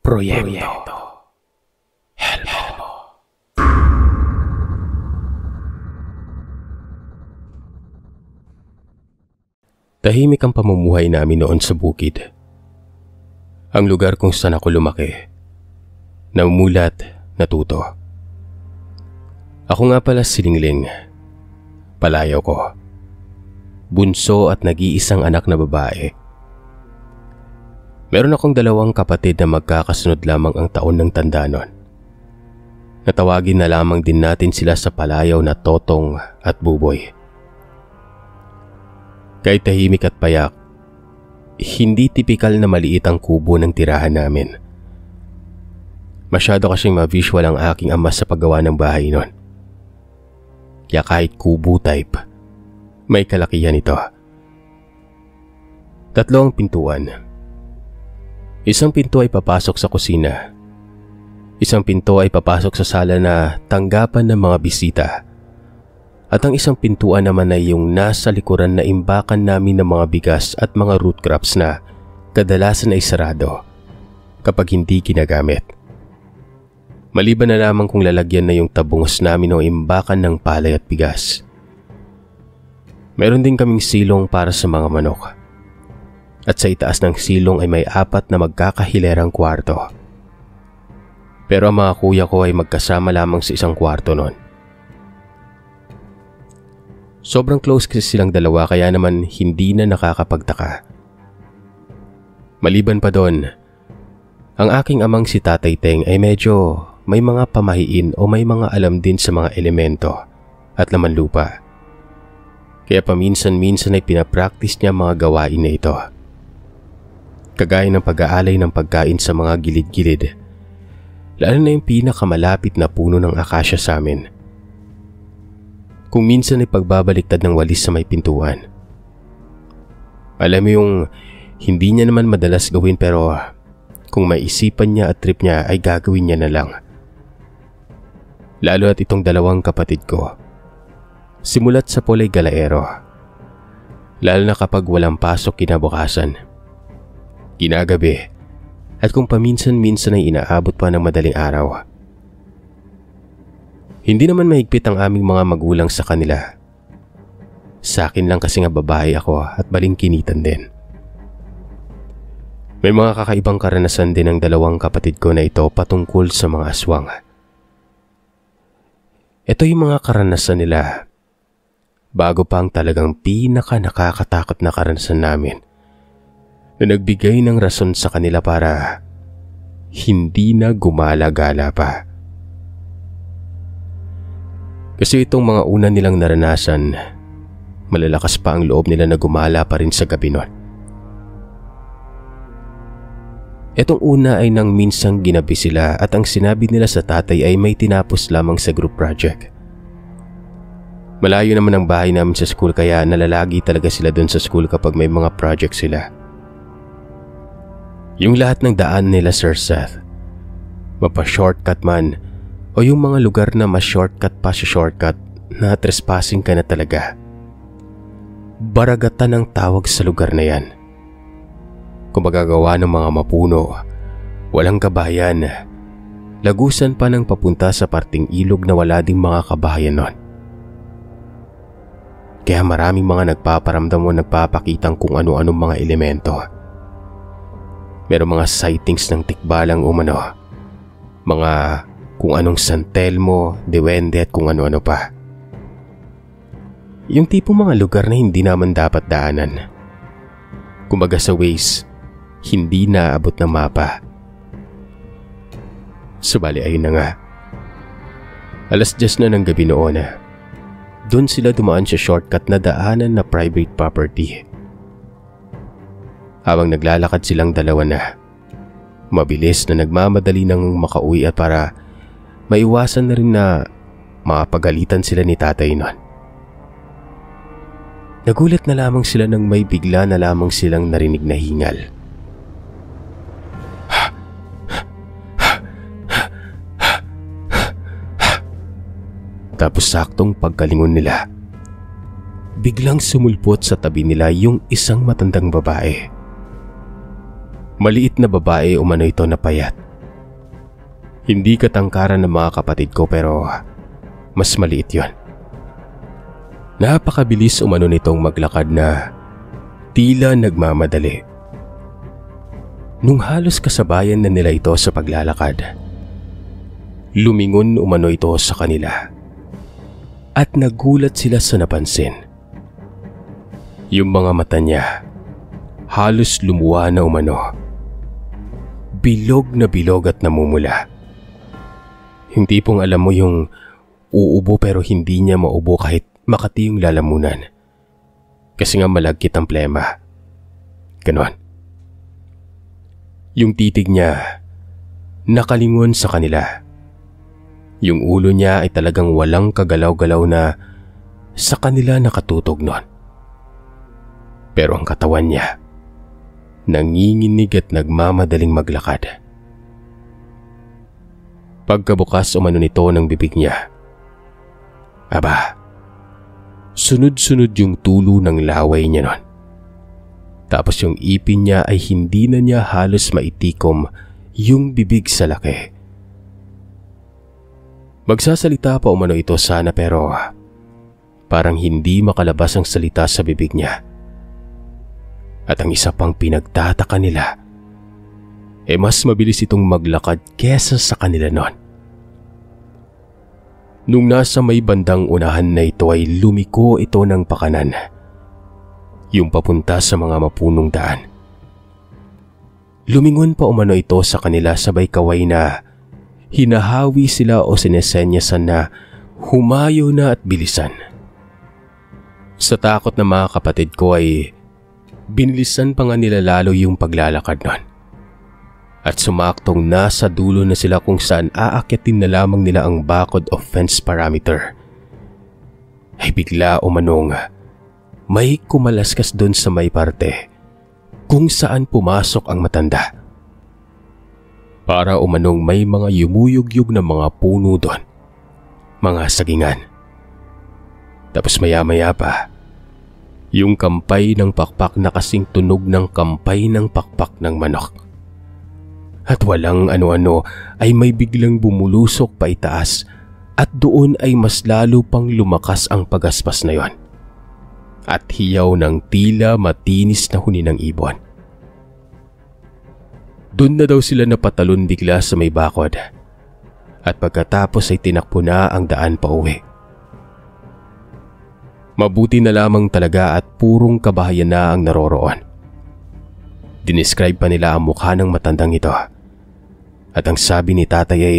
Proyekto Helmo. Tahimik ang pamumuhay namin noon sa bukid. Ang lugar kung saan ako lumaki. Namumulat, natuto. Ako nga pala si Lingling. Palayaw ko. Bunso at nag-iisang anak na babae. Meron akong 2 kapatid na magkakasunod lamang ang taon ng tanda nun. Natawagin na lamang din natin sila sa palayaw na Totong at Buboy. Kahit tahimik at payak, hindi tipikal na maliit ang kubo ng tirahan namin. Masyado kasing ma-visual ang aking ama sa paggawa ng bahay nun. Kaya kahit kubo type, may kalakihan ito. 3 ang pintuan. Isang pinto ay papasok sa kusina. Isang pinto ay papasok sa sala na tanggapan ng mga bisita. At ang isang pintuan naman ay yung nasa likuran na imbakan namin ng mga bigas at mga root crops na kadalasan ay sarado kapag hindi ginagamit. Maliban na lamang kung lalagyan na yung tabungos namin o imbakan ng palay at bigas. Meron din kaming silong para sa mga manok. At sa itaas ng silong ay may 4 na magkakahilerang kwarto. Pero ang mga kuya ko ay magkasama lamang sa isang kwarto nun. Sobrang close kasi silang 2 kaya naman hindi na nakakapagtaka. Maliban pa doon, ang aking amang si Tatay Teng ay medyo may mga pamahiin o may mga alam din sa mga elemento at laman lupa. Kaya paminsan-minsan ay pinapractice niya mga gawain na ito. Kagaya ng pag-aalay ng pagkain sa mga gilid-gilid, lalo na yung pinakamalapit na puno ng akasya sa amin. Kung minsan ay pagbabaliktad ng walis sa may pintuan. Alam mo yung hindi niya naman madalas gawin pero kung maisipan niya at trip niya ay gagawin niya na lang. Lalo at itong 2 kapatid ko. Simulat sa Polay Galaero. Lalo na kapag walang pasok kinabukasan. Ginagabi at kung paminsan-minsan ay inaabot pa ng madaling araw. Hindi naman mahigpit ang aming mga magulang sa kanila. Sa akin lang kasi nga babae ako at balingkinitan din. May mga kakaibang karanasan din ng 2 kapatid ko na ito patungkol sa mga aswang. Ito yung mga karanasan nila bago pa ang talagang nakakatakot na karanasan namin na nagbigay ng rason sa kanila para hindi na gumala-gala pa. Kasi itong mga una nilang naranasan, malalakas pa ang loob nila na gumala pa rin sa gabi nun. Itong una ay nang minsang ginabi sila at ang sinabi nila sa tatay ay may tinapos lamang sa group project. Malayo naman ang bahay namin sa school kaya nalalagi talaga sila doon sa school kapag may mga project sila. Yung lahat ng daan nila, Sir Seth, mapa-shortcut man o yung mga lugar na mas-shortcut pa sa shortcut na trespassing ka na talaga. Baragatan ang tawag sa lugar na yan. Kung magagawa ng mga mapuno, walang kabayan, lagusan pa ng papunta sa parting ilog na wala ding mga kabayan nun. Kaya maraming mga nagpaparamdam o nagpapakitang kung ano-anong mga elemento. Merong mga sightings ng tikbalang umano, mga kung anong San Telmo, Duwende at kung ano-ano pa. Yung tipong mga lugar na hindi naman dapat daanan. Kumbaga sa Waze, hindi naabot ng mapa. Subali ayun na nga. 10:00 na ng gabi noon. Doon sila dumaan sa shortcut na daanan na private property. Habang naglalakad silang 2 na, mabilis na nagmamadali nang makauwi at para maiwasan na rin na makapagalitan sila ni tatay nun. Nagulat na lamang sila nang may bigla na lamang silang narinig na hingal. Tapos saktong pagkalingon nila, biglang sumulpot sa tabi nila yung isang matandang babae. Maliit na babae umano ito na payat Hindi katangkaran ng mga kapatid ko pero mas maliit yon. Napakabilis umano nitong maglakad na tila nagmamadali. Nung halos kasabayan na nila ito sa paglalakad, lumingon umano ito sa kanila at nagulat sila sa napansin. Yung mga mata niya halos lumuwa na umano. Bilog na bilog at namumula. Hindi pong alam mo yung uubo pero hindi niya maubo kahit makati yung lalamunan. Kasi nga malagkit ang plema. Ganon. Yung titig niya nakalingon sa kanila. Yung ulo niya ay talagang walang kagalaw-galaw na sa kanila nakatutog nun. Pero ang katawan niya nanginginig at nagmamadaling maglakad. Pagkabukas umano nito ng bibig niya, aba, sunod-sunod yung tulo ng laway niya nun. Tapos yung ipin niya ay hindi na niya halos maitikom yung bibig sa laki. Magsasalita pa umano ito sana pero parang hindi makalabas ang salita sa bibig niya. At ang isa pang pinagtataka nila, mas mabilis itong maglakad kesa sa kanila noon. Nung nasa may bandang unahan na ito ay lumiko ito ng pakanan, yung papunta sa mga mapunong daan. Lumingon pa umano ito sa kanila sabay kaway na hinahawi sila o sinesenyasan na humayo na at bilisan. Sa takot ng mga kapatid ko ay binilisan pa nga nila lalo yung paglalakad nun. At sumaktong nasa dulo na sila kung saan aakyatin na lamang nila ang bakod of fence parameter, ay bigla umanong may kumalaskas doon sa may parte kung saan pumasok ang matanda. Para umanong may mga yumuyugyug na mga puno doon, mga sagingan. Tapos maya-maya pa, yung kampay ng pakpak na kasing tunog ng kampay ng pakpak ng manok. At walang ano-ano ay may biglang bumulusok pa itaas at doon ay mas lalo pang lumakas ang pagaspas na yon. At hiyaw ng tila matinis na huni ng ibon. Doon na daw sila napatalon bigla sa may bakod. At pagkatapos ay tinakbo na ang daan pa uwi. Mabuti na lamang talaga at purong kabahayan na ang naroroon. Dinescribe pa nila ang mukha ng matandang ito. At ang sabi ni tatay ay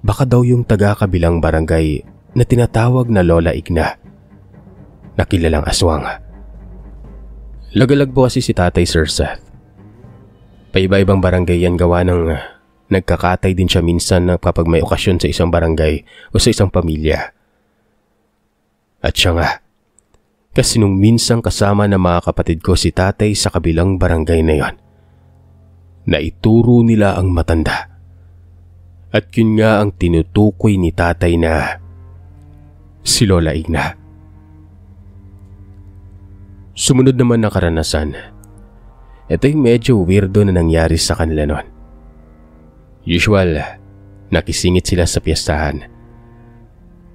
baka daw yung taga-kabilang barangay na tinatawag na Lola Igna, na kilalang aswang. Lagalag po kasi si tatay, Sir Seth. Paiba-ibang barangay yan gawa ng nagkakatay din siya minsan kapag may okasyon sa isang barangay o sa isang pamilya. At siya nga, kasi nung minsang kasama ng mga kapatid ko si tatay sa kabilang barangay na yon, naituro nila ang matanda. At yun nga ang tinutukoy ni tatay na si Lola Igna. Sumunod naman na karanasan. Ito yung medyo weirdo na nangyari sa kanila noon. Usual, nakisingit sila sa piyestahan.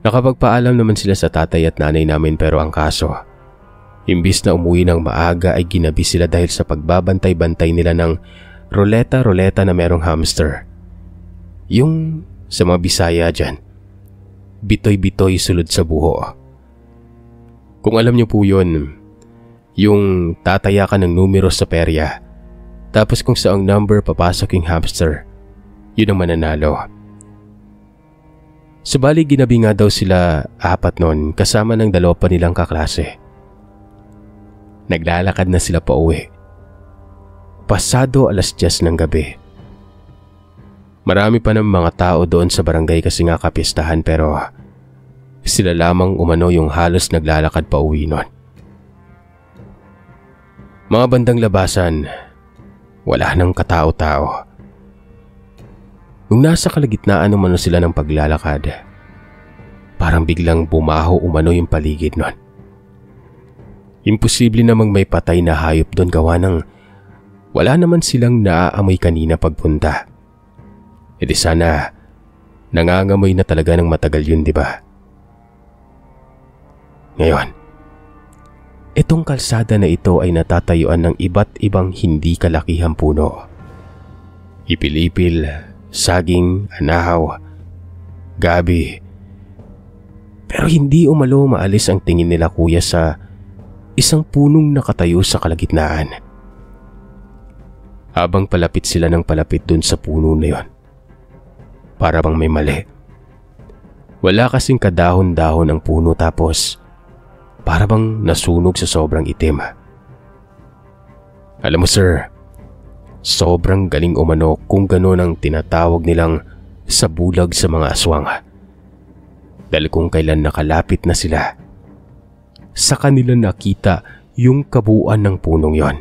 Nakapagpaalam naman sila sa tatay at nanay namin pero ang kaso, imbis na umuwi ng maaga ay ginabi sila dahil sa pagbabantay-bantay nila ng roleta-roleta na merong hamster. Yung sa mga Bisaya dyan, bitoy-bitoy sulod sa buho. Kung alam niyo po yun, yung tataya ka ng numero sa perya, tapos kung saang number papasok yung hamster, yun ang mananalo. Subali ginabi nga daw sila 4 noon kasama ng 2 pa nilang kaklase. Naglalakad na sila pa uwi. Pasado 10:00 ng gabi. Marami pa ng mga tao doon sa barangay kasi nga kapistahan pero sila lamang umano yung halos naglalakad pa uwi noon. Mga bandang labasan, wala nang katao-tao. Nung nasa kalagitnaan umano sila ng paglalakad, parang biglang bumaho umano yung paligid noon. Imposible namang may patay na hayop doon gawa ng wala naman silang naaamoy kanina pagpunta. E di sana Nangangamoy na talaga ng matagal yun, di ba? Ngayon, itong kalsada na ito ay natatayuan ng iba't ibang hindi kalakihang puno. Ipil-ipil, saging, anahaw, gabi. Pero hindi umalo maalis ang tingin nila kuya sa isang punong nakatayo sa kalagitnaan. Habang palapit sila ng palapit dun sa puno na yon, para bang may mali. Wala kasing kadahon-dahon ang puno, tapos para bang nasunog sa sobrang itim. Alam mo sir, sobrang galing umano kung gano'n ang tinatawag nilang sa bulag sa mga aswang. Dahil kung kailan nakalapit na sila, sa kanila nakita yung kabuuan ng punong yon.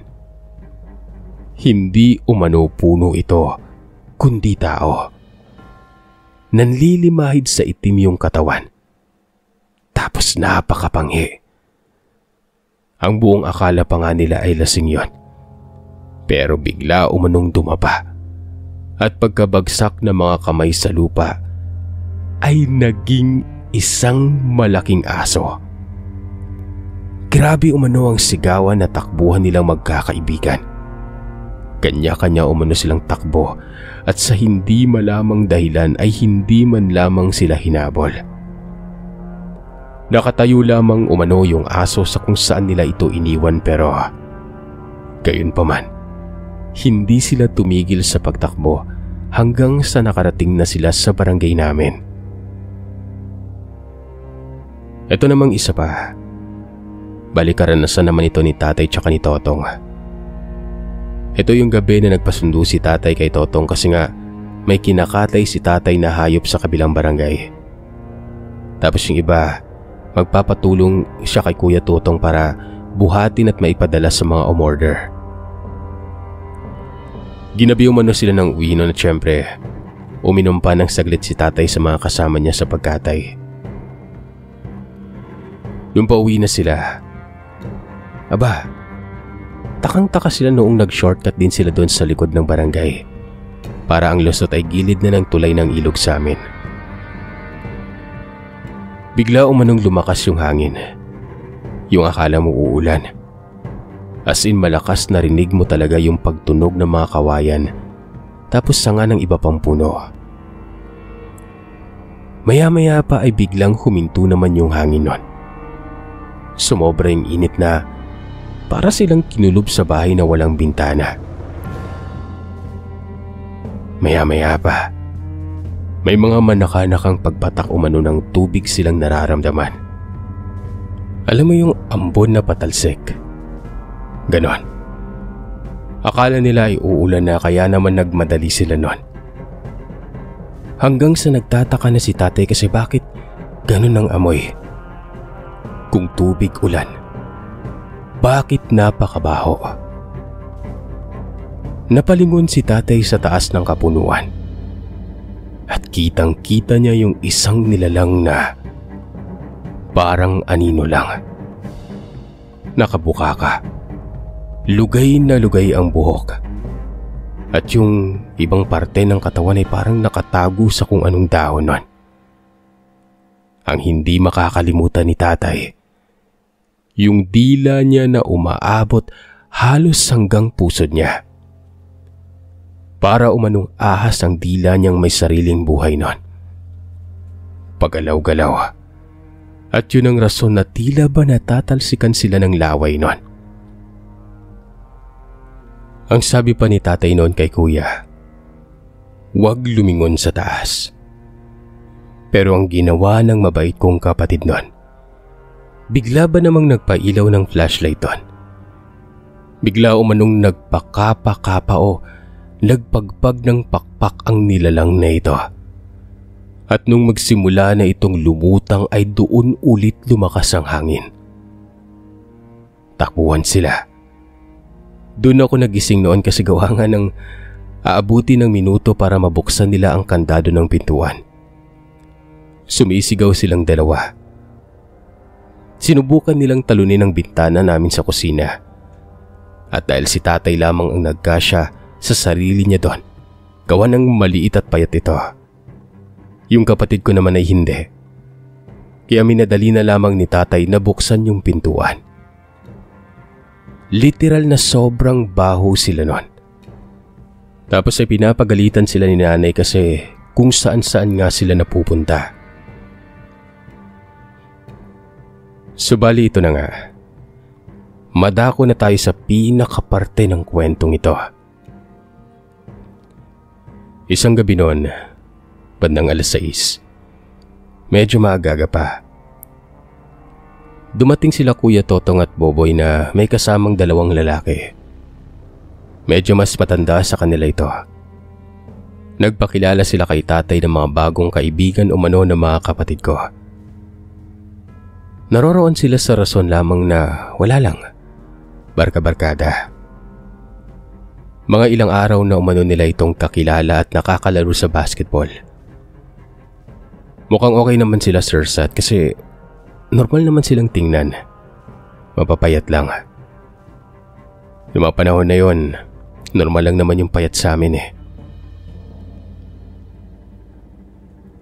Hindi umano puno ito, kundi tao. Nanlilimahid sa itim yung katawan. Tapos napakapanghi. Ang buong akala pa nga nila ay lasing yon. Pero bigla umanong dumaba. At pagkabagsak ng mga kamay sa lupa, ay naging isang malaking aso. Grabe umano ang sigawan na takbuhan nilang magkakaibigan. Kanya-kanya umano silang takbo at sa hindi malamang dahilan ay hindi man lamang sila hinabol. Nakatayo lamang umano yung aso sa kung saan nila ito iniwan, pero gayunpaman, hindi sila tumigil sa pagtakbo hanggang sa nakarating na sila sa barangay namin. Ito namang isa pa. Balikaranasan naman ito ni tatay tsaka ni Totong. Ito yung gabi na nagpasundo si tatay kay Totong kasi nga may kinakatay si tatay na hayop sa kabilang barangay. Tapos yung iba, magpapatulong siya kay Kuya Totong para buhatin at maipadala sa mga umorder. Ginabi umano sila ng uwi nun at syempre, uminom pa ng saglit si tatay sa mga kasama niya sa pagkatay. Nung pauwi na sila, aba, takang-taka sila noong nag-shortcut din sila doon sa likod ng barangay para ang lusot ay gilid na ng tulay ng ilog sa amin. Bigla umanong lumakas yung hangin. Yung akala mo uulan. As in malakas, narinig mo talaga yung pagtunog ng mga kawayan tapos sanga ng iba pang puno. Maya-maya pa ay biglang huminto naman yung hangin nun. Sumobra yung init na para silang kinulob sa bahay na walang bintana. Maya-maya pa, may mga manakanakang pagpatak umano ng tubig silang nararamdaman. Alam mo yung ambon na patalsik? Ganon. Akala nila ay uulan na kaya naman nagmadali sila nun. Hanggang sa nagtataka na si tatay kasi bakit ganon ang amoy. Kung tubig ulan, bakit napakabaho? Napalingon si tatay sa taas ng kapunuan at kitang-kita niya yung isang nilalang na parang anino lang. Nakabukaka, lugay na lugay ang buhok at yung ibang parte ng katawan ay parang nakatago sa kung anong dahon nun. Ang hindi makakalimutan ni tatay, yung dila niya na umaabot halos hanggang pusod niya. Para umanong ahas ang dila niyang may sariling buhay nun. Pagalaw-galaw. At yun ang rason na tila ba natatalsikan sila ng laway nun. Ang sabi pa ni tatay noon kay kuya, huwag lumingon sa taas. Pero ang ginawa ng mabait kong kapatid nun, bigla ba namang nagpailaw ng flashlight doon? Bigla umanong nagpakapa-kapa o nagpagpag ng pakpak ang nilalang na ito. At nung magsimula na itong lumutang ay doon ulit lumakas ang hangin. Takbuhan sila. Doon ako nagising noon kasi gawa nga ng aabuti ng minuto para mabuksan nila ang kandado ng pintuan. Sumisigaw silang dalawa. Sinubukan nilang talunin ang bintana namin sa kusina. At dahil si tatay lamang ang nagkasya sa sarili niya doon, gawa ng maliit at payat ito, Yung kapatid ko naman ay hindi. Kaya minadali na lamang ni tatay na buksan yung pintuan. Literal na sobrang baho sila nun. Tapos ay pinapagalitan sila ni nanay kasi kung saan-saan nga sila napupunta. Subali ito na nga. Madako na tayo sa pinakaparte ng kwentong ito. Isang gabi noon, bandang 6:00, medyo maaga pa. Dumating sila Kuya Totong at Boboy na may kasamang 2 lalaki. Medyo mas matanda sa kanila ito. Nagpakilala sila kay tatay ng mga bagong kaibigan umano ng mga kapatid ko. Naroroon sila sa rason lamang na wala lang, barka-barkada. Mga ilang araw na umano nila itong kakilala at nakakalaro sa basketball. Mukhang okay naman sila, Sir Sat, kasi normal naman silang tingnan. Mapapayat lang. Yung mga panahon na yon, normal lang naman yung payat sa amin eh.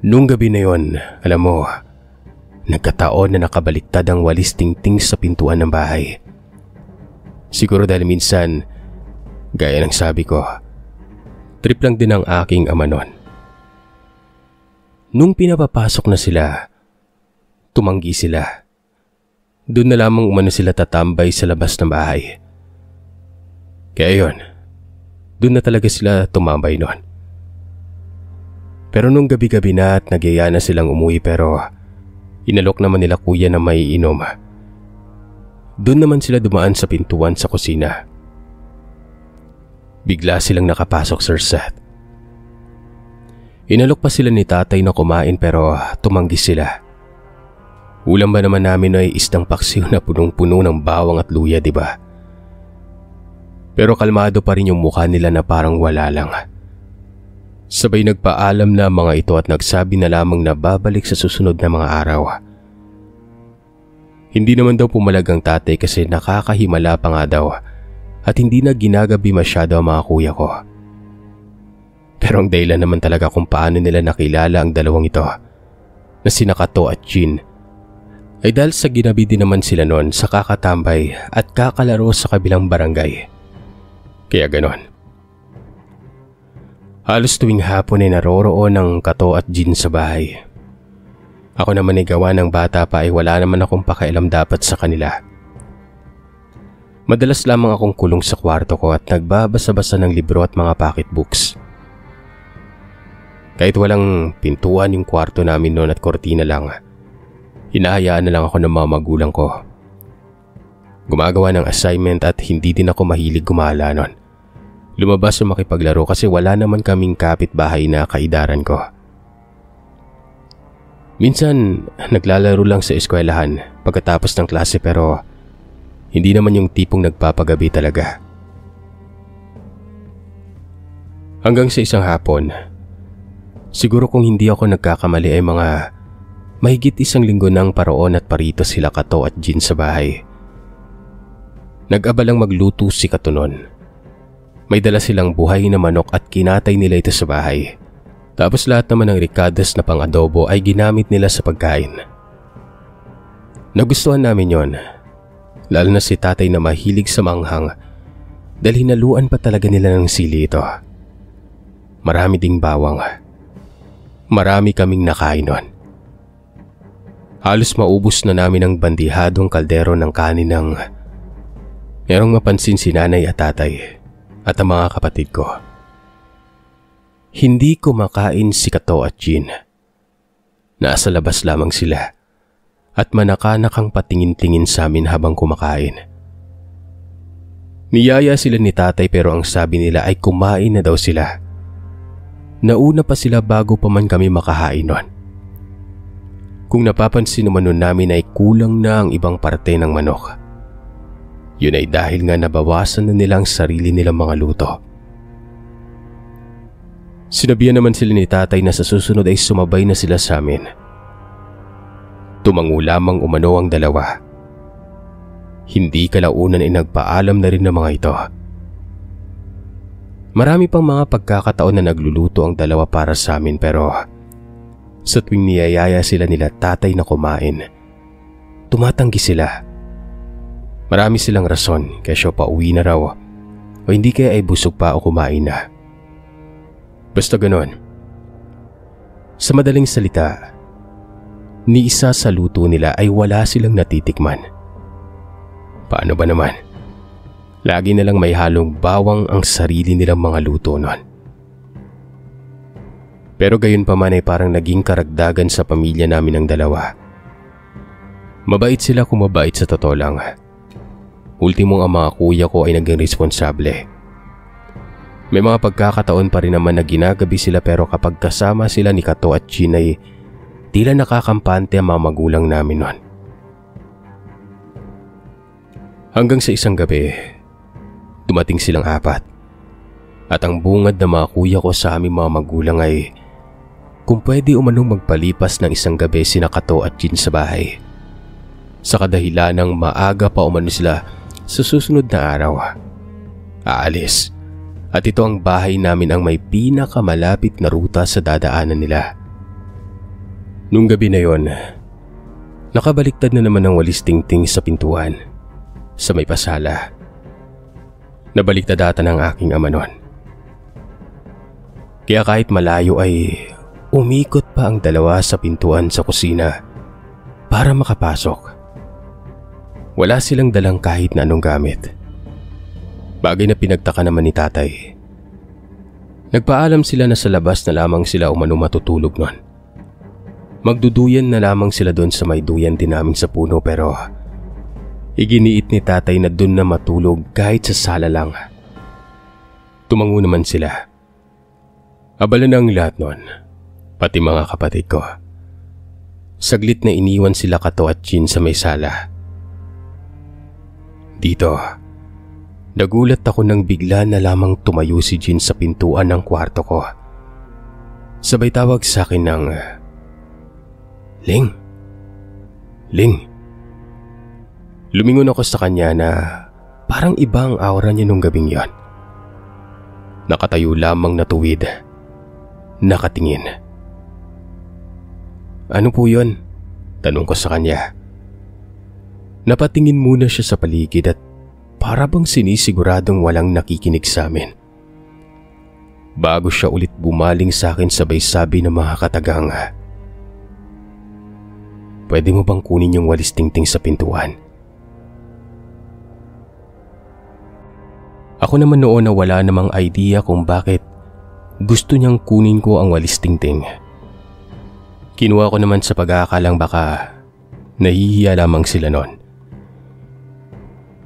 Nung gabi na yon, alam mo, nagkataon na nakabaliktad ang walis tingting sa pintuan ng bahay. Siguro dahil minsan, gaya ng sabi ko, trip lang din ang aking ama nun. Nung pinapapasok na sila, tumanggi sila. Doon na lamang umano sila tatambay sa labas ng bahay. Kaya yun, doon na talaga sila tumambay noon. Pero nung gabi-gabi na at nagyaya na silang umuwi pero inalok naman nila kuya na may inom. Doon naman sila dumaan sa pintuan sa kusina. Bigla silang nakapasok, Sir Seth. Inalok pa sila ni tatay na kumain pero tumanggi sila. Ulam ba naman namin ay isdang paksiw na punong-puno ng bawang at luya, di ba? Pero kalmado pa rin yung mukha nila na parang wala lang. Sabay nagpaalam na mga ito at nagsabi na lamang na babalik sa susunod na mga araw. Hindi naman daw pumalag ang tatay kasi nakakahimala pa nga daw at hindi na ginagabi masyado ang mga kuya ko. Pero ang dahilan naman talaga kung paano nila nakilala ang dalawang ito na sina Kato at Jean ay dahil sa ginabi din naman sila noon sa kakatambay at kakalaro sa kabilang barangay. Kaya ganon. Halos tuwing hapon ay naroroon ng Kato at Jean sa bahay. Ako naman ay gawa ng bata pa ay wala naman akong pakialam dapat sa kanila. Madalas lamang akong kulong sa kwarto ko at nagbabasa-basa ng libro at mga pocketbooks. Kahit walang pintuan yung kwarto namin noon at kortina lang, hinahayaan na lang ako ng mga magulang ko. Gumagawa ng assignment at hindi din ako mahilig gumala noon. Lumabas o makipaglaro kasi wala naman kaming kapitbahay na kaidaran ko. Minsan, naglalaro lang sa eskwelahan pagkatapos ng klase pero hindi naman yung tipong nagpapagabi talaga. Hanggang sa isang hapon, siguro kung hindi ako nagkakamali ay mga mahigit 1 linggo nang paroon at parito sila Kato at Jean sa bahay. Nag-abalang magluto si Kato noon. May dala silang buhay na manok at kinatay nila ito sa bahay. Tapos lahat naman ng ricadas na pang-adobo ay ginamit nila sa pagkain. Nagustuhan namin yon, lalo na si tatay na mahilig sa manghang dahil hinaluan pa talaga nila ng sili ito. Marami ding bawang. Marami kaming nakain nun. Halos maubos na namin ang bandihadong kaldero ng kanin ng merong mapansin si nanay at tatay at ang mga kapatid ko. Hindi kumakain si Kato at Jean. Nasa labas lamang sila at manakanakang patingin-tingin sa amin habang kumakain. Niyaya sila ni tatay pero ang sabi nila ay kumain na daw sila. Nauna pa sila bago pa man kami makahain nun. Kung napapansin naman nun namin ay kulang na ang ibang parte ng manok. Yun ay dahil nga nabawasan na nilang sarili nilang mga luto. Sinabihan naman sila ni tatay na sa susunod ay sumabay na sila sa amin. Tumango lamang umano ang dalawa. Hindi kalaunan ay nagpaalam na rin ng mga ito. Marami pang mga pagkakataon na nagluluto ang dalawa para sa amin pero Sa tuwing niyayaya sila nila tatay na kumain, tumatanggi sila. Marami silang rason kaya siya pauwi na raw o hindi kaya ay busog pa o kumain na. Basta ganon. Sa madaling salita, ni isa sa luto nila ay wala silang natitikman. Paano ba naman? Lagi na lang may halong bawang ang sarili nilang mga luto nun. Pero gayon pa man ay parang naging karagdagan sa pamilya namin ang dalawa. Mabait sila kung mabait sa totoo lang. Ultimong ang mga kuya ko ay naging responsable. May mga pagkakataon pa rin naman na ginagabi sila pero kapag kasama sila ni Kato at Chin ay tila nakakampante ang mga magulang namin nun. Hanggang sa isang gabi, dumating silang apat. At ang bungad ng mga kuya ko sa aming mga magulang ay kung pwede umanong magpalipas ng isang gabi sina Kato at Chin sa bahay. Sa kadahilanang maaga pa umano sila sa susunod na araw. Aalis. At ito ang bahay namin ang may pinakamalapit na ruta sa dadaanan nila. Nung gabi na yon, nakabaliktad na naman ang walis tingting sa pintuan. Sa may pasala. Nabaliktad ata ng aking ama nun. Kaya kahit malayo ay umikot pa ang dalawa sa pintuan sa kusina para makapasok. Wala silang dalang kahit na anong gamit. Bagay na pinagtaka naman ni tatay. Nagpaalam sila na sa labas na lamang sila umano matutulog nun. Magduduyan na lamang sila doon sa may duyan din namin sa puno pero iginiit ni tatay na doon na matulog kahit sa sala lang. Tumango naman sila. Abala na ang lahat nun. Pati mga kapatid ko. Saglit na iniwan sila Kato at Chin sa may sala. Dito, nagulat ako nang bigla na lamang tumayo si Chin sa pintuan ng kwarto ko. Sabay tawag sa akin ng Ling. Ling. Lumingon ako sa kanya na parang ibang aura niya nung gabing yon. Nakatayo lamang na tuwid. Nakatingin. Ano po yun? Tanong ko sa kanya. Napatingin muna siya sa paligid at para bang sinisiguradong walang nakikinig sa amin. Bago siya ulit bumaling sa akin sabay sabi ng mga katagang, pwede mo bang kunin yung walis tingting sa pintuan? Ako naman noon na wala namang idea kung bakit gusto niyang kunin ko ang walis tingting. Kinuha ko naman sa pag-aakalang baka nahihiya lamang sila noon.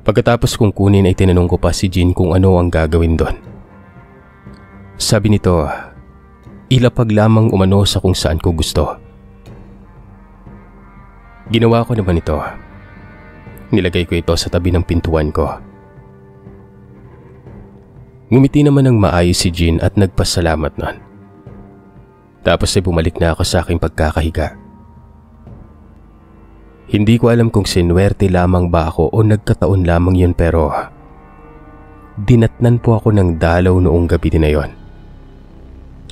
Pagkatapos kong kunin ay tinanong ko pa si Jin kung ano ang gagawin doon. Sabi nito, ilapag lamang umano sa kung saan ko gusto. Ginawa ko naman ito. Nilagay ko ito sa tabi ng pintuan ko. Ngumiti naman ng maayos si Jin at nagpasalamat nun. Tapos ay bumalik na ako sa aking pagkakahiga. Hindi ko alam kung sinuwerte lamang ba ako o nagkataon lamang yun pero dinatnan po ako ng dalaw noong gabi din na yon.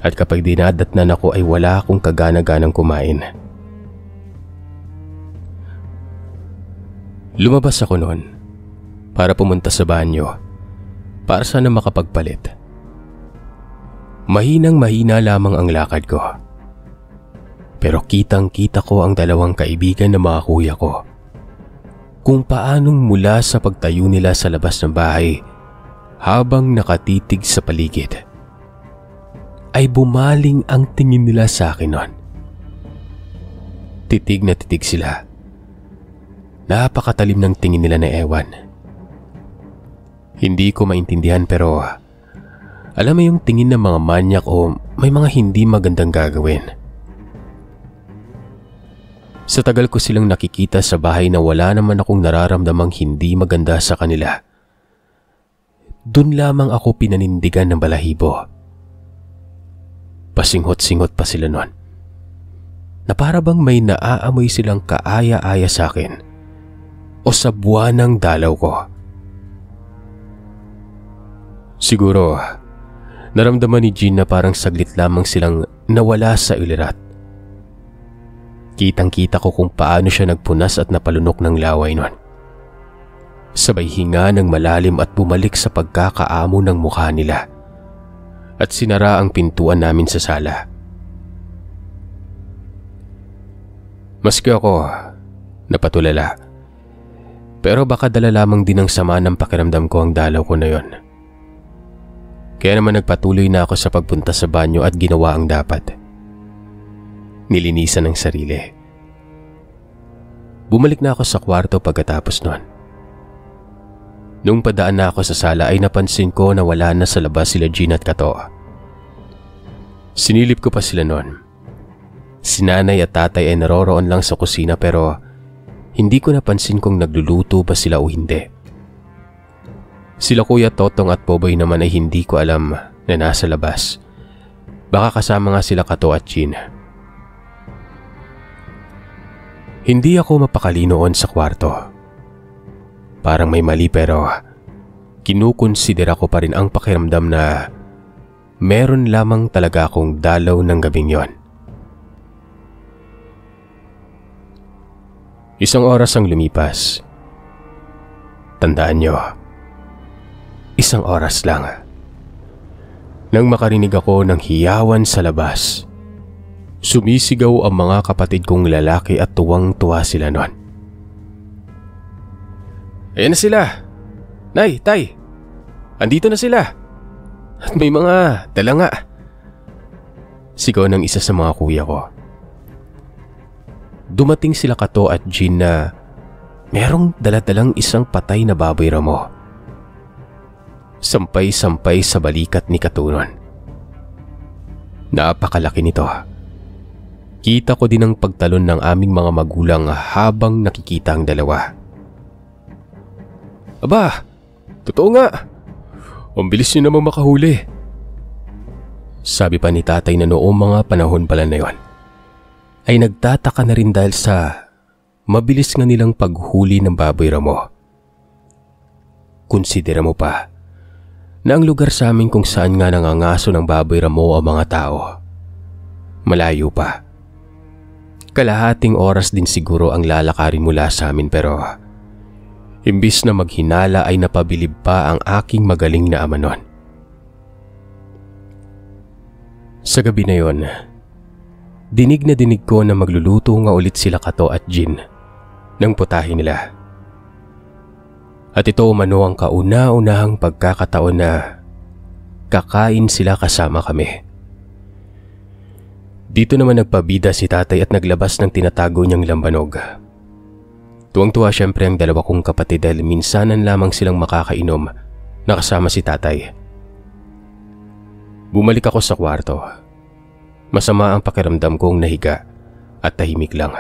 At kapag dinadatnan ako ay wala akong kagana-ganang kumain. Lumabas ako noon para pumunta sa banyo para sana makapagpalit. Mahinang-mahina lamang ang lakad ko. Pero kitang-kita ko ang dalawang kaibigan na mga kuya ko. Kung paanong mula sa pagtayo nila sa labas ng bahay habang nakatitig sa paligid, ay bumaling ang tingin nila sa akin noon. Titig na titig sila. Napakatalim ng tingin nila na ewan. Hindi ko maintindihan pero alam mo yung tingin ng mga manyak o may mga hindi magandang gagawin. Sa tagal ko silang nakikita sa bahay na wala naman akong nararamdamang hindi maganda sa kanila. Doon lamang ako pinanindigan ng balahibo. Pasinghot-singhot pa sila noon. Na para bang may naaamoy silang kaaya-aya sa akin o sa buwanang dalaw ko. Siguro, naramdaman ni Jean na parang saglit lamang silang nawala sa ilirat. Kitang-kita ko kung paano siya nagpunas at napalunok ng laway nun. Sabay hinga ng malalim at bumalik sa pagkakaamo ng mukha nila at sinara ang pintuan namin sa sala. Maski ako, napatulala. Pero baka dala lamang din ng sama ng pakiramdam ko ang dalaw ko na yon. Kaya naman nagpatuloy na ako sa pagpunta sa banyo at ginawa ang dapat. Nilinisan ang sarili. Bumalik na ako sa kwarto pagkatapos nun. Nung padaan na ako sa sala ay napansin ko na wala na sa labas sila Jean at Kato. Sinilip ko pa sila nun. Si nanay at tatay ay naroroon lang sa kusina pero hindi ko napansin kung nagluluto ba sila o hindi. Sila Kuya Totong at Poboy naman ay hindi ko alam na nasa labas. Baka kasama nga sila Kato at Jean. Hindi ako mapakali noon sa kwarto. Parang may mali pero kinukonsidera ko pa rin ang pakiramdam na meron lamang talaga akong dalaw ng gabing yon. Isang oras ang lumipas. Tandaan nyo, isang oras lang. Nang makarinig ako ng hiyawan sa labas, sumisigaw ang mga kapatid kong lalaki at tuwang-tuwa sila nun. Ayan na sila! Nay, tay! Andito na sila! At may mga dala nga! Sigaw ng isa sa mga kuya ko. Dumating sila Kato at Jean na merong daladalang isang patay na baboy ramo. Sampay-sampay sa balikat ni Kato nun. Napakalaki nito. Kita ko din ang pagtalon ng aming mga magulang habang nakikita ang dalawa. Aba, totoo nga. Ang bilis niyo namang makahuli. Sabi pa ni tatay na noong mga panahon pala na yon, ay nagtataka na rin dahil sa mabilis nga nilang paghuli ng baboy ramo. Konsidera mo pa na ang lugar sa amin kung saan nga nangangaso ng baboy ramo ang mga tao, malayo pa. Kalahating oras din siguro ang lalakarin mula sa amin pero imbis na maghinala ay napabilib pa ang aking magaling na ama nun. Sa gabi na yon, dinig na dinig ko na magluluto nga ulit sila Kato at Jean ng putahe nila. At ito umano ang kauna-unahang pagkakataon na kakain sila kasama kami. Dito naman nagpabida si tatay at naglabas ng tinatago niyang lambanog. Tuwang-tuwa siyempre ang dalawa kong kapatid dahil minsanan lamang silang makakainom na kasama si tatay. Bumalik ako sa kwarto. Masama ang pakiramdam kong nahiga at tahimik lang.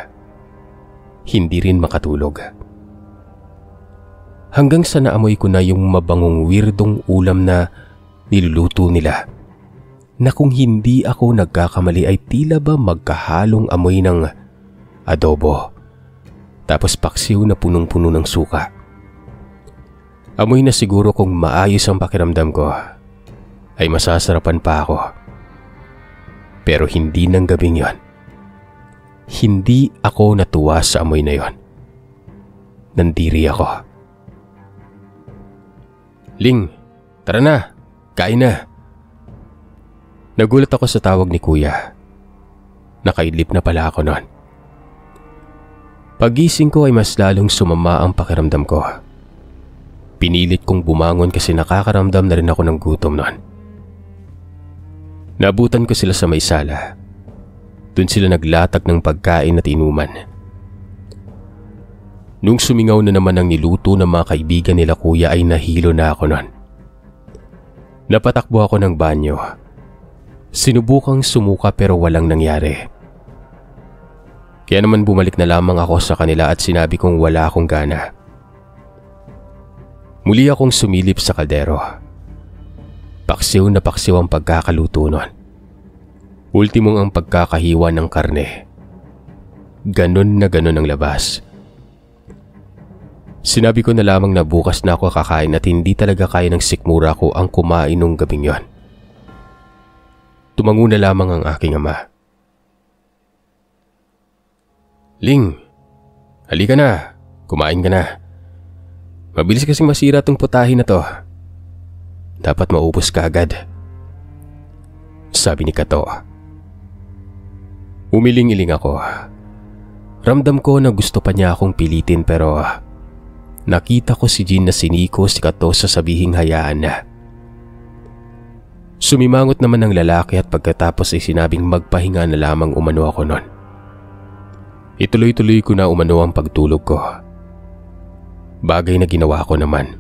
Hindi rin makatulog. Hanggang sa naamoy ko na yung mabangong weirdong ulam na niluluto nila, na kung hindi ako nagkakamali ay tila ba magkahalong amoy ng adobo tapos paksiw na punong-puno ng suka. Amoy na siguro kung maayos ang pakiramdam ko ay masasarapan pa ako. Pero hindi ng gabing yon. Hindi ako natuwa sa amoy na yon. Nandiri ako. Ling, tara na, kain na. Nagulat ako sa tawag ni Kuya. Nakaidlip na pala ako noon. Pagising ko ay mas lalong sumama ang pakiramdam ko. Pinilit kong bumangon kasi nakakaramdam na rin ako ng gutom noon. Nabutan ko sila sa may sala. Doon sila naglatag ng pagkain at inuman. Nung sumingaw na naman ang niluto ng mga kaibigan nila Kuya ay nahilo na ako noon. Napatakbo ako ng banyo. Sinubukang sumuka pero walang nangyari. Kaya naman bumalik na lamang ako sa kanila at sinabi kong wala akong gana. Muli akong sumilip sa kaldero. Paksiw na paksiw ang pagkakaluto nun. Ultimong ang pagkakahiwa ng karne. Ganon na ganon ang labas. Sinabi ko na lamang na bukas na ako kakain at hindi talaga kaya ng sikmura ko ang kumain nung gabing yon. Tumango na lamang ang aking ama. Ling, halika na. Kumain ka na. Mabilis kasing masira tong putahe na to. Dapat maubos ka agad. Sabi ni Kato. Umiling-iling ako. Ramdam ko na gusto pa niya akong pilitin pero nakita ko si Jean na siniko si Kato sa sabihing hayaan na. Sumimangot naman ang lalaki at pagkatapos ay sinabing magpahinga na lamang umano ako nun. Ituloy-tuloy ko na umano ang pagtulog ko. Bagay na ginawa ko naman.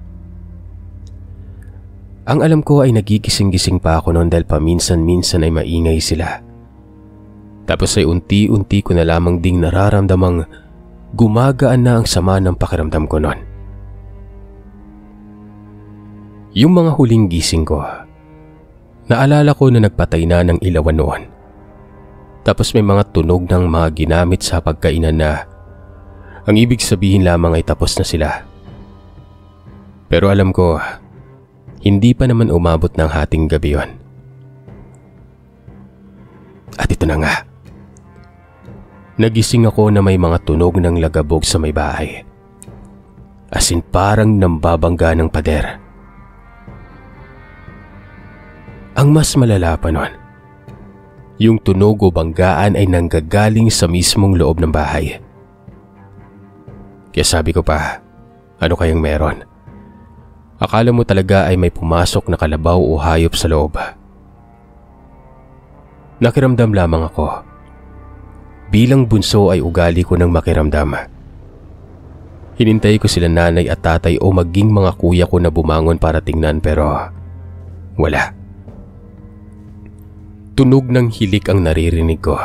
Ang alam ko ay nagigising-gising pa ako noon dahil paminsan-minsan ay maingay sila. Tapos ay unti-unti ko na lamang ding nararamdamang gumagaan na ang sama ng pakiramdam ko noon. Yung mga huling gising ko, naalala ko na nagpatay na ng ilawan noon. Tapos may mga tunog ng mga ginamit sa pagkainan na ang ibig sabihin lamang ay tapos na sila. Pero alam ko, hindi pa naman umabot ng hating gabi yon. At ito na nga. Nagising ako na may mga tunog ng lagabog sa may bahay. As in parang nambabangga ng pader. Ang mas malala pa nun, yung tunog o banggaan ay nanggagaling sa mismong loob ng bahay. Kaya sabi ko pa, ano kayang meron? Akala mo talaga ay may pumasok na kalabaw o hayop sa loob. Nakiramdam lamang ako. Bilang bunso ay ugali ko ng makiramdam. Hinintay ko sila nanay at tatay o maging mga kuya ko na bumangon para tingnan pero wala. Tunog ng hilik ang naririnig ko.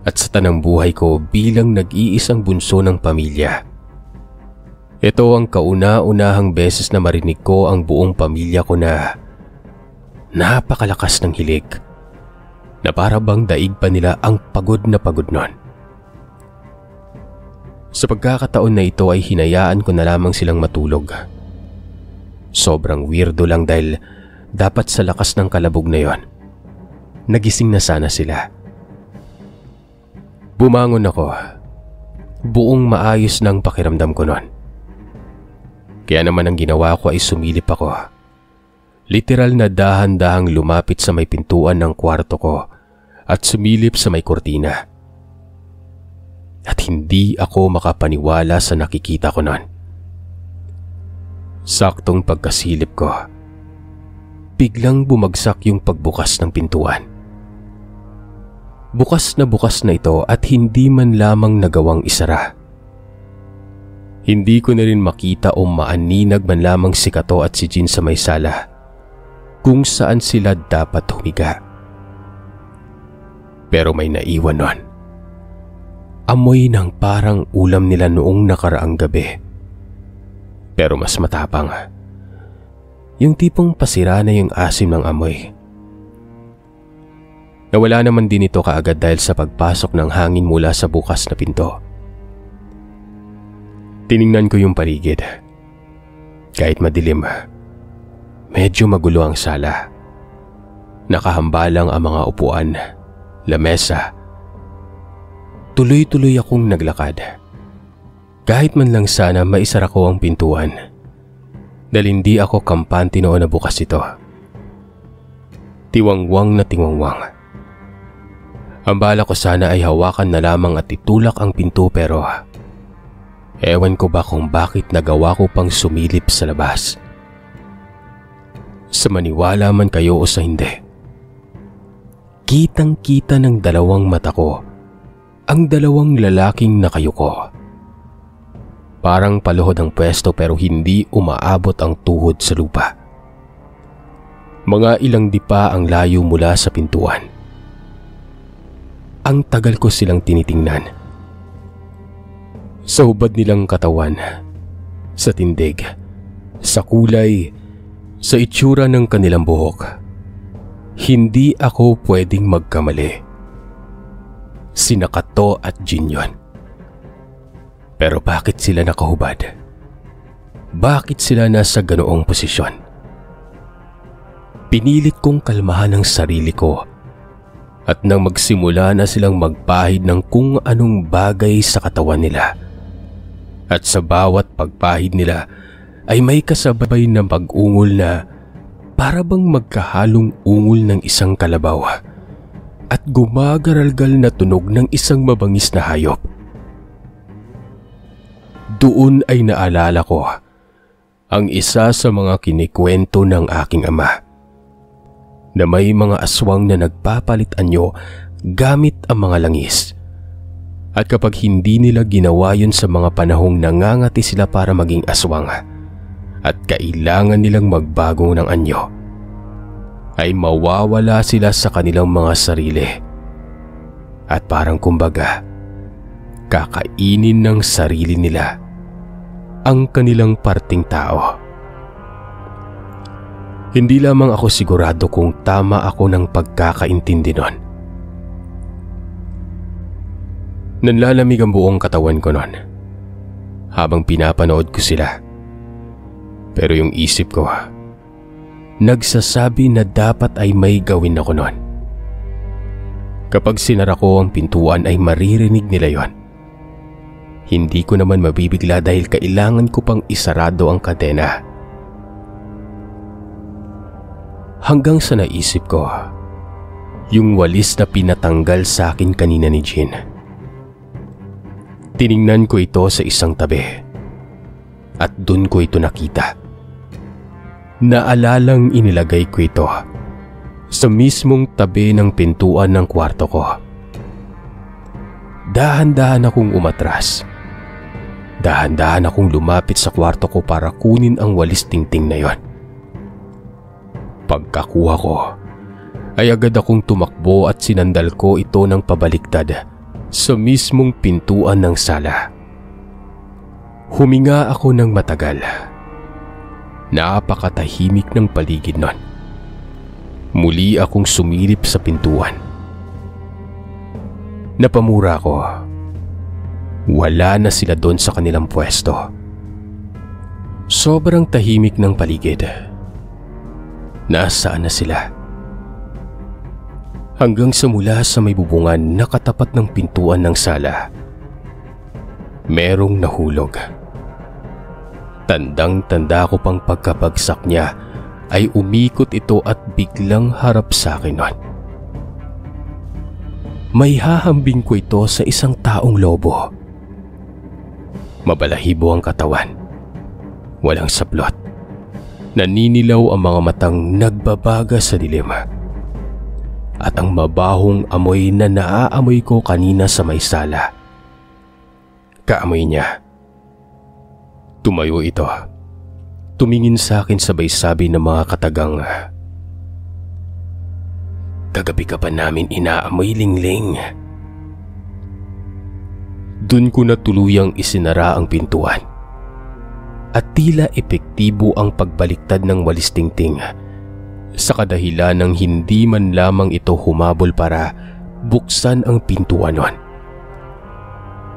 At sa tanang buhay ko bilang nag-iisang bunso ng pamilya, ito ang kauna-unahang beses na marinig ko ang buong pamilya ko na napakalakas ng hilik na para bang daig pa nila ang pagod na pagod nun. Sa pagkakataon na ito ay hinayaan ko na lamang silang matulog. Sobrang weirdo lang dahil dapat sa lakas ng kalabog na yon, nagising na sana sila. Bumangon ako. Buong maayos ng pakiramdam ko nun. Kaya naman ang ginawa ko ay sumilip ako. Literal na dahan-dahang lumapit sa may pintuan ng kwarto ko at sumilip sa may kurtina. At hindi ako makapaniwala sa nakikita ko nun. Saktong pagkasilip ko, biglang bumagsak yung pagbukas ng pintuan. Bukas na ito at hindi man lamang nagawang isara. Hindi ko na rin makita o maaninag man lamang si Kato at si Jean sa may sala kung saan sila dapat humiga. Pero may naiwan nun. Amoy ng parang ulam nila noong nakaraang gabi. Pero mas matapang. Yung tipong pasira na yung asim ng amoy. Nawala naman din ito kaagad dahil sa pagpasok ng hangin mula sa bukas na pinto. Tiningnan ko yung paligid. Kahit madilim, medyo magulo ang sala. Nakahambalang ang mga upuan, lamesa. Tuloy-tuloy akong naglakad. Kahit man lang sana maisara ko ang pintuan. Dahil hindi ako kampante noon na bukas ito. Tiwangwang na tiwangwang. Ang bala ko sana ay hawakan na lamang at itulak ang pinto pero ewan ko ba kung bakit nagawa ko pang sumilip sa labas. Sa maniwala man kayo o sa hindi, kitang-kita ng dalawang mata ko ang dalawang lalaking nakayuko. Parang paluhod ang pwesto pero hindi umaabot ang tuhod sa lupa. Mga ilang dipa ang layo mula sa pintuan. Ang tagal ko silang tinitingnan. Sa hubad nilang katawan, sa tindig, sa kulay, sa itsura ng kanilang buhok, hindi ako pwedeng magkamali. Sina Kato at Jean yun. Pero bakit sila nakahubad? Bakit sila nasa ganoong posisyon? Pinilit kong kalmahan ang sarili ko At nang magsimula na silang magpahid ng kung anong bagay sa katawan nila. At sa bawat pagpahid nila ay may kasabay na pag-ungol na para bang magkahalong ungol ng isang kalabaw at gumagaralgal na tunog ng isang mabangis na hayop. Doon ay naalala ko ang isa sa mga kinikwento ng aking ama na may mga aswang na nagpapalit anyo gamit ang mga langis. At kapag hindi nila ginawa yun sa mga panahong nangangati sila para maging aswang at kailangan nilang magbago ng anyo, ay mawawala sila sa kanilang mga sarili. At parang kumbaga, kakainin ng sarili nila ang kanilang parting tao. Hindi lamang ako sigurado kung tama ako ng pagkakaintindi nun. Nanlalamig ang buong katawan ko nun habang pinapanood ko sila. Pero yung isip ko, nagsasabi na dapat ay may gawin ako nun. Kapag sinara ko ang pintuan ay maririnig nila yon. Hindi ko naman mabibigla dahil kailangan ko pang isarado ang kadena. Hanggang sa naisip ko, yung walis na pinatanggal sa akin kanina ni Jean. Tiningnan ko ito sa isang tabi at dun ko ito nakita. Naalalang inilagay ko ito sa mismong tabi ng pintuan ng kwarto ko. Dahan-dahan akong umatras. Dahan-dahan akong lumapit sa kwarto ko para kunin ang walis tingting na yon. Pagkakuha ko, ay agad akong tumakbo at sinandal ko ito ng pabaliktad sa mismong pintuan ng sala. Huminga ako ng matagal. Napakatahimik ng paligid nun. Muli akong sumilip sa pintuan. Napamura ko. Wala na sila doon sa kanilang pwesto. Sobrang tahimik ng paligid. Nasaan na sila? Hanggang sa mula sa may bubungan na katapat ng pintuan ng sala, merong nahulog. Tandang-tanda ko pang pagkabagsak niya ay umikot ito at biglang harap sa akin nun. May hahambing ko ito sa isang taong lobo. Mabalahibo ang katawan. Walang saplot. Naninilaw ang mga matang nagbabaga sa dilim. At ang mabahong amoy na naaamoy ko kanina sa may sala. Kaamoy niya. Tumayo ito. Tumingin sa akin sabay sabi ng mga katagang, "Kagabi ka pa namin inaamoy, Lingling." Dun ko na tuluyang isinara ang pintuan. At tila epektibo ang pagbaliktad ng walis tingting sa kadahilan ng hindi man lamang ito humabol para buksan ang pintuan nun.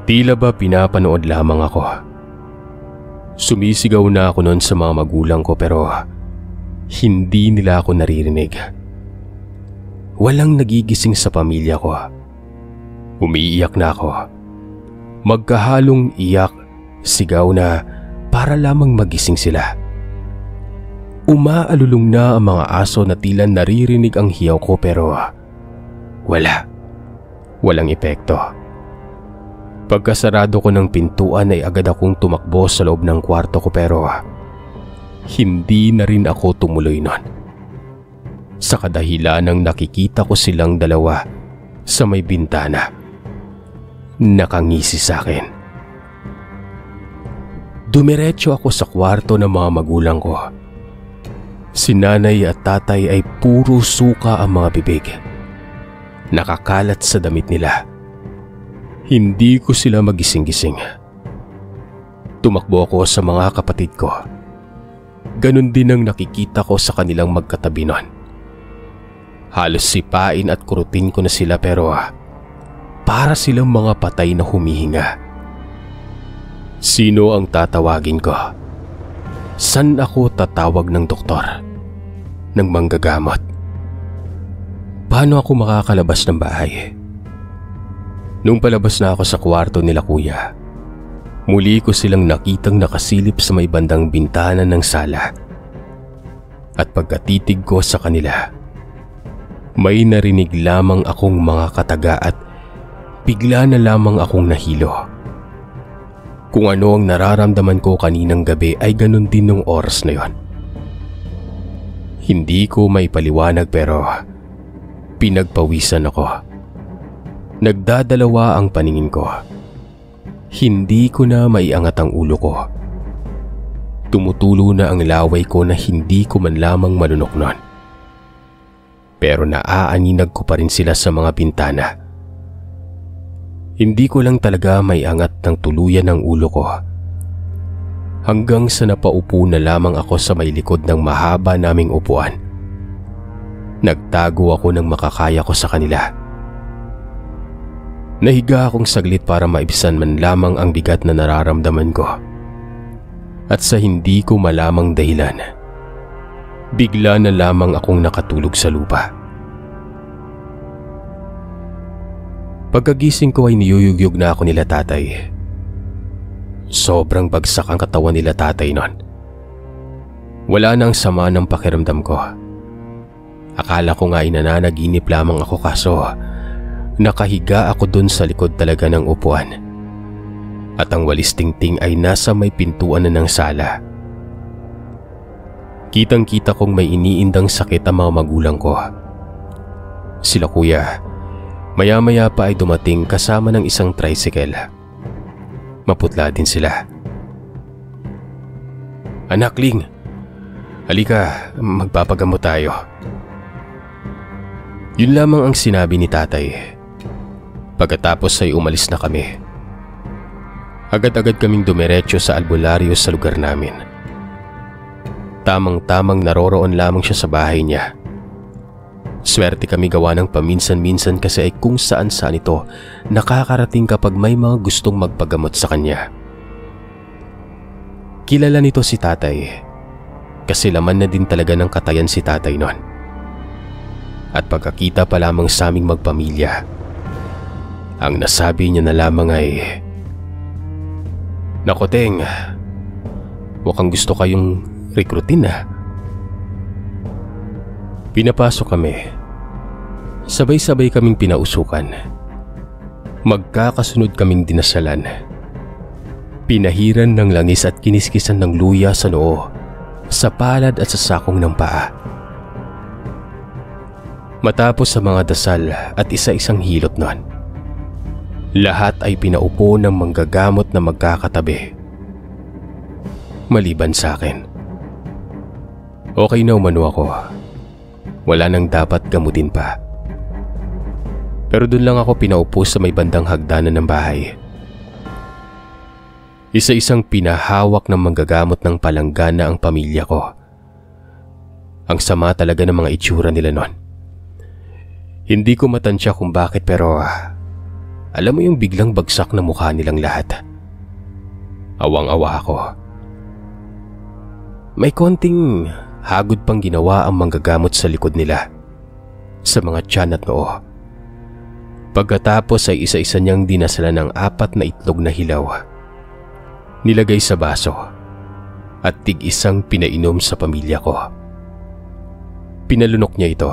Tila ba pinapanood lamang ako? Sumisigaw na ako noon sa mga magulang ko pero hindi nila ako naririnig. Walang nagigising sa pamilya ko. Umiiyak na ako. Magkahalong iyak, sigaw na para lamang magising sila. Umaalulong na ang mga aso na tila naririnig ang hiyaw ko pero walang epekto. Pagkasarado ko ng pintuan ay agad akong tumakbo sa loob ng kwarto ko pero hindi na rin ako tumuloy nun. Sa kadahilan ng nakikita ko silang dalawa sa may bintana. Nakangisi sa akin. Dumiretso ako sa kwarto ng mga magulang ko. Si nanay at tatay ay puro suka ang mga bibig. Nakakalat sa damit nila. Hindi ko sila magising-gising. Tumakbo ako sa mga kapatid ko. Ganon din ang nakikita ko sa kanilang magkatabi nun. Halos sipain at kurutin ko na sila pero para silang mga patay na humihinga. Sino ang tatawagin ko? San ako tatawag ng doktor? Ng manggagamot? paano ako makakalabas ng bahay? Nung palabas na ako sa kwarto nila kuya, muli ko silang nakitang nakasilip sa may bandang bintana ng sala. At pagkatitig ko sa kanila, may narinig lamang akong mga kataga at bigla na lamang akong nahilo. Kung ano ang nararamdaman ko kaninang gabi ay ganun din nung oras na yon. Hindi ko may paliwanag pero pinagpawisan ako. Nagdadalawa ang paningin ko. Hindi ko na maiangat ang ulo ko. Tumutulo na ang laway ko na hindi ko man lamang malunok nun. Pero naaaninag ko pa rin sila sa mga bintana. Hindi ko lang talaga maiangat ng tuluyan ang ulo ko. Hanggang sa napaupo na lamang ako sa may likod ng mahaba naming upuan. Nagtago ako ng makakaya ko sa kanila. Nahiga akong saglit para maibsan man lamang ang bigat na nararamdaman ko. At sa hindi ko malamang dahilan, bigla na lamang akong nakatulog sa lupa. Pagkagising ko ay niyuyugyug na ako nila tatay. Sobrang bagsak ang katawan nila tatay nun. Wala nang sama ng pakiramdam ko. Akala ko nga nananaginip lamang ako kaso nakahiga ako dun sa likod talaga ng upuan. At ang walis tingting ay nasa may pintuan na ng sala. Kitang-kita kong may iniindang sakit ang mga magulang ko. Sila kuya, maya-maya pa ay dumating kasama ng isang tricycle. Maputla din sila. "Anak Ling, halika, magpapagamot tayo." Yun lamang ang sinabi ni tatay. Pagkatapos ay umalis na kami. Agad-agad kaming dumiretso sa albularyo sa lugar namin. Tamang-tamang naroroon lamang siya sa bahay niya. Swerte kami gawa ng paminsan-minsan kasi ay kung saan-saan ito nakakarating kapag may mga gustong magpagamot sa kanya. Kilala nito si tatay kasi laman na din talaga ng katayan si tatay noon. At pagkakita pa lamang sa aming magpamilya, ang nasabi niya na lamang ay, "Naku Teng, mukhang gusto kayong rekrutin ah." Pinapasok kami. Sabay-sabay kaming pinausukan. Magkakasunod kaming dinasalan. Pinahiran ng langis at kiniskisan ng luya sa noo, sa palad at sa sakong ng paa. Matapos sa mga dasal at isa-isang hilot nun, lahat ay pinaupo ng manggagamot na magkakatabi. Maliban sa akin. Okay na umano ako. Wala nang dapat gamutin pa. Pero doon lang ako pinaupo sa may bandang hagdanan ng bahay. Isa-isang pinahawak ng manggagamot ng palanggana ang pamilya ko. Ang sama talaga ng mga itsura nila nun. Hindi ko matansya kung bakit pero alam mo yung biglang bagsak na mukha nilang lahat. Awang-awa ako. May konting hagod pang ginawa ang manggagamot sa likod nila, sa mga tiyan at noo. Pagkatapos ay isa-isa niyang dinasala ng 4 na itlog na hilaw. Nilagay sa baso at tig-isang pinainom sa pamilya ko. Pinalunok niya ito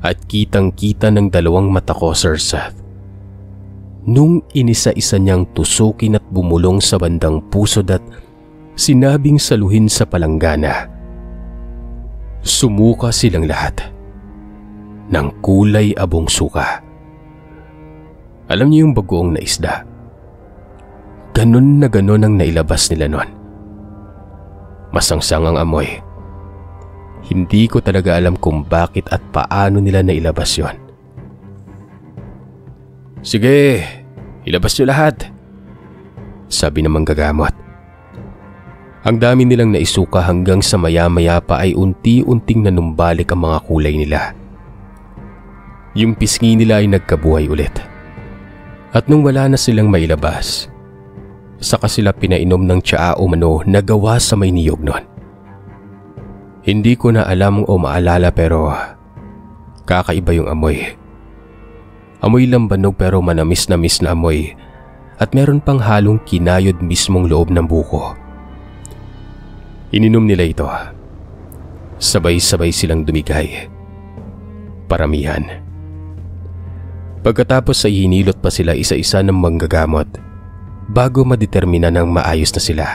at kitang-kita ng 2 mata ko, Sir Seth. Nung inisa-isa niyang tusukin at bumulong sa bandang pusod at sinabing saluhin sa palanggana, sumuka silang lahat ng kulay abong suka. Alam niyo yung bagoong na isda? Ganon na ganon ang nailabas nila nun. Masangsang ang amoy. Hindi ko talaga alam kung bakit at paano nila nailabas yon. "Sige, ilabas niyo lahat," sabi ng manggagamot. Ang dami nilang naisuka hanggang sa maya-maya pa ay unti-unting nanumbalik ang mga kulay nila. Yung pisngi nila ay nagkabuhay ulit. At nung wala na silang mailabas, saka sila pinainom ng tsaa o mano na gawa sa may niyog nun. Hindi ko na alam o maalala pero Kakaiba yung amoy. Amoy lambanog pero manamis-namis na amoy at meron pang halong kinayod mismong loob ng buko. Ininom nila ito. Sabay-sabay silang dumigay. Paramihan. Pagkatapos ay hinilot pa sila isa-isa ng manggagamot bago madetermina ng maayos na sila.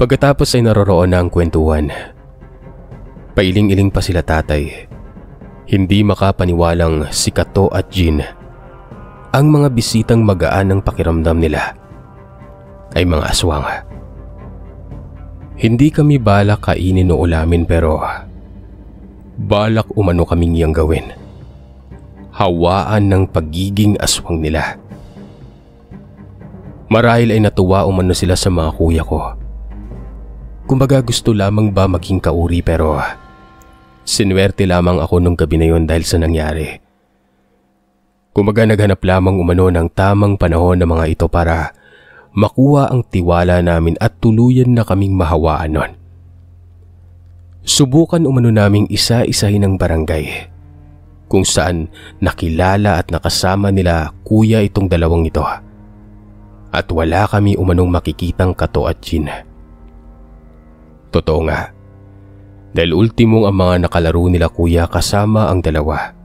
Pagkatapos ay naroroon na ang kwentuhan. Pailing-iling pa sila tatay. Hindi makapaniwalang si Kato at Jean, ang mga bisitang magaan ng pakiramdam nila, ay mga aswang. Hindi kami balak kainin o ulamin pero balak umano kaming iyang gawin. Hawaan ng pagiging aswang nila. Marahil ay natuwa umano sila sa mga kuya ko. Kumbaga gusto lamang ba maging kauri pero sinuwerte lamang ako nung gabi na yun dahil sa nangyari. Kumbaga naghanap lamang umano ng tamang panahon ng mga ito para makuha ang tiwala namin at tuluyan na kaming mahawaan nun. Subukan umano naming isa-isahin ang barangay kung saan nakilala at nakasama nila kuya itong dalawang ito. At wala kami umanong makikitang Kato at Jean. Totoo nga, dahil ultimong ang mga nakalaro nila kuya kasama ang dalawa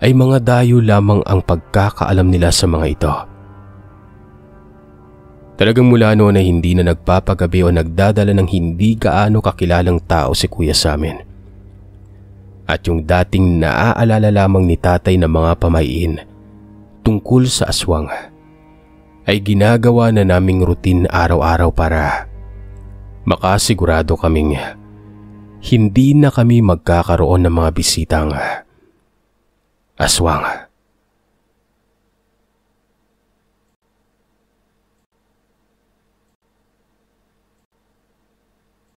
ay mga dayo lamang ang pagkakaalam nila sa mga ito. Talagang mula noon ay hindi na nagpapagabi o nagdadala ng hindi gaano kakilalang tao si kuya sa amin. At yung dating naaalala lamang ni tatay na mga pamahiin tungkol sa aswang ay ginagawa na naming routine araw-araw para makasigurado kaming hindi na kami magkakaroon ng mga bisitang aswang.